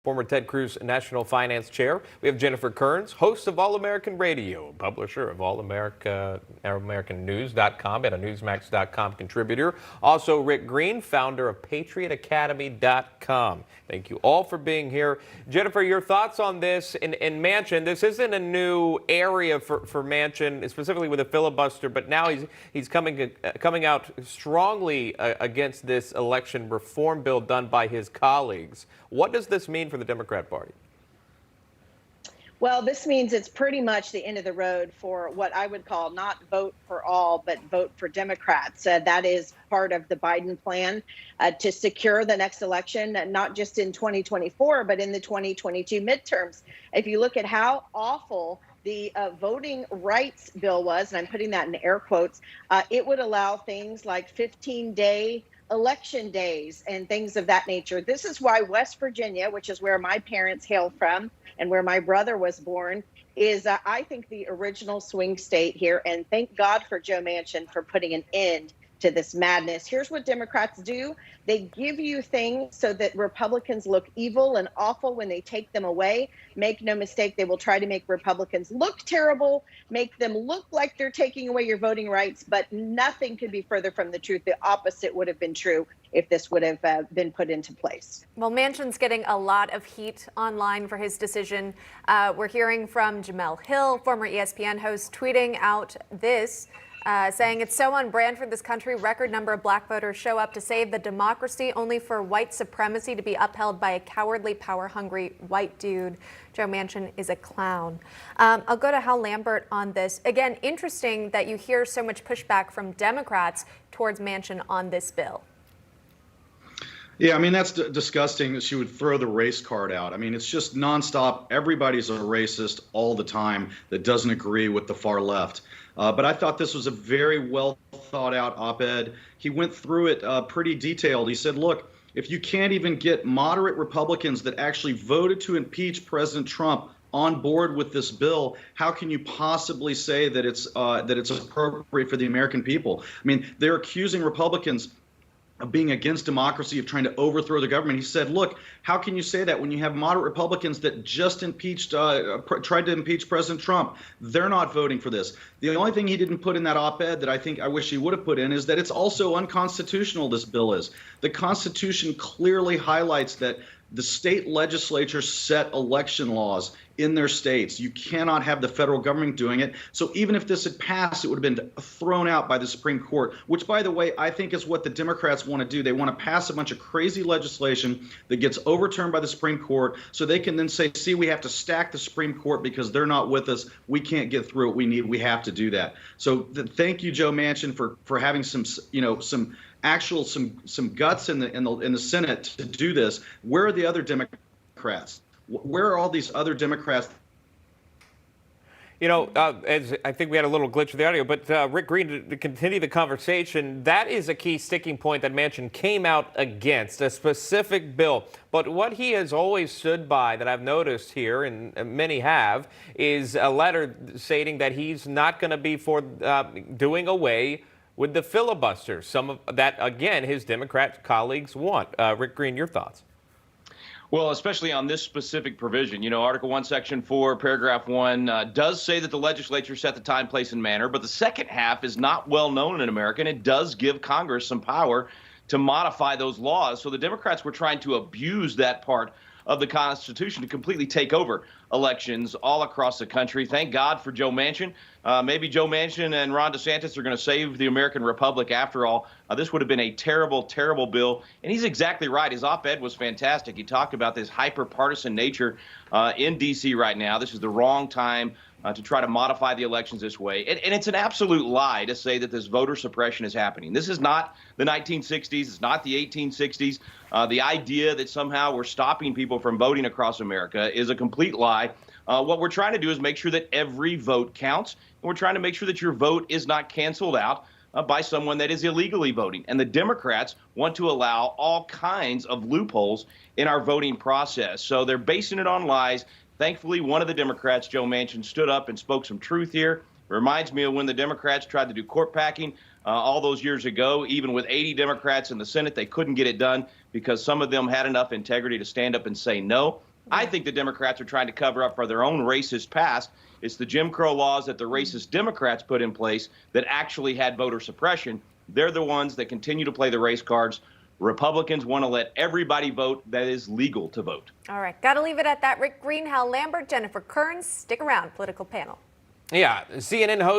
Former Ted Cruz National Finance Chair. We have Jennifer Kearns, host of All American Radio, publisher of AmericanNews.com and a Newsmax.com contributor. Also, Rick Green, founder of PatriotAcademy.com. Thank you all for being here. Jennifer, your thoughts on this in Manchin? This isn't a new area for Manchin, specifically with a filibuster, but now he's coming out strongly against this election reform bill done by his colleagues. What does this mean for the Democrat Party? Well, this means it's pretty much the end of the road for what I would call not vote for all, but vote for Democrats. That is part of the Biden plan to secure the next election, not just in 2024, but in the 2022 midterms. If you look at how awful the voting rights bill was, and I'm putting that in air quotes, it would allow things like 15-day election days and things of that nature. This is why West Virginia, which is where my parents hail from and where my brother was born, is, I think, the original swing state here. And thank God for Joe Manchin for putting an end to this madness. Here's what Democrats do. They give you things so that Republicans look evil and awful when they take them away. Make no mistake, they will try to make Republicans look terrible, make them look like they're taking away your voting rights, but nothing could be further from the truth. The opposite would have been true if this would have been put into place. Well, Manchin's getting a lot of heat online for his decision. We're hearing from Jamel Hill, former ESPN host, tweeting out this, saying it's so on brand for this country. Record number of black voters show up to save the democracy, only for white supremacy to be upheld by a cowardly, power-hungry white dude. Joe Manchin is a clown. I'll go to Hal Lambert on this. Again, interesting that you hear so much pushback from Democrats towards Manchin on this bill. Yeah, I mean, that's disgusting that she would throw the race card out. I mean, it's just nonstop. Everybody's a racist all the time that doesn't agree with the far left. But I thought this was a very well thought out op-ed. He went through it pretty detailed. He said, look, if you can't even get moderate Republicans that actually voted to impeach President Trump on board with this bill, how can you possibly say that it's appropriate for the American people? I mean, they're accusing Republicans of being against democracy, of trying to overthrow the government. He said, look, how can you say that when you have moderate Republicans that just tried to impeach President Trump? They're not voting for this. The only thing he didn't put in that op-ed that I wish he would have put in is that it's also unconstitutional, this bill is. The Constitution clearly highlights that the state legislatures set election laws in their states. You cannot have the federal government doing it. So even if this had passed, it would have been thrown out by the Supreme Court, which, by the way, I think is what the Democrats want to do. They want to pass a bunch of crazy legislation that gets overturned by the Supreme Court so they can then say, see, we have to stack the Supreme Court because they're not with us. We can't get through what we need. We have to do that. So thank you, Joe Manchin, for having some guts in the Senate to do this. Where are the other Democrats? Where are all these other Democrats? You know, as I think we had a little glitch with the audio, but Rick Green, to continue the conversation, that is a key sticking point that Manchin came out against, a specific bill. But what he has always stood by, that I've noticed here, and many have, is a letter stating that he's not going to be for doing away with the filibuster. Some of that, again, his Democrat colleagues want. Rick Green, your thoughts? Well, especially on this specific provision, you know, Article 1, Section 4, Paragraph 1 does say that the legislature set the time, place, and manner, but the second half is not well known in America, and it does give Congress some power to modify those laws. So the Democrats were trying to abuse that part of the Constitution to completely take over elections all across the country. Thank God for Joe Manchin. Maybe Joe Manchin and Ron DeSantis are going to save the American Republic after all. This would have been a terrible, terrible bill. And he's exactly right. His op-ed was fantastic. He talked about this hyper-partisan nature in D.C. right now. This is the wrong time to try to modify the elections this way. And it's an absolute lie to say that this voter suppression is happening. This is not the 1960s. It's not the 1860s. The idea that somehow we're stopping people from voting across America is a complete lie. What we're trying to do is make sure that every vote counts. And we're trying to make sure that your vote is not canceled out by someone that is illegally voting. And the Democrats want to allow all kinds of loopholes in our voting process. So they're basing it on lies. Thankfully, one of the Democrats, Joe Manchin, stood up and spoke some truth here. Reminds me of when the Democrats tried to do court packing all those years ago. Even with 80 Democrats in the Senate, they couldn't get it done because some of them had enough integrity to stand up and say no. I think the Democrats are trying to cover up for their own racist past. It's the Jim Crow laws that the racist Democrats put in place that actually had voter suppression. They're the ones that continue to play the race cards. Republicans want to let everybody vote that is legal to vote. All right, got to leave it at that. Rick Green, Hal Lambert, Jennifer Kearns. Stick around, political panel. Yeah, CNN host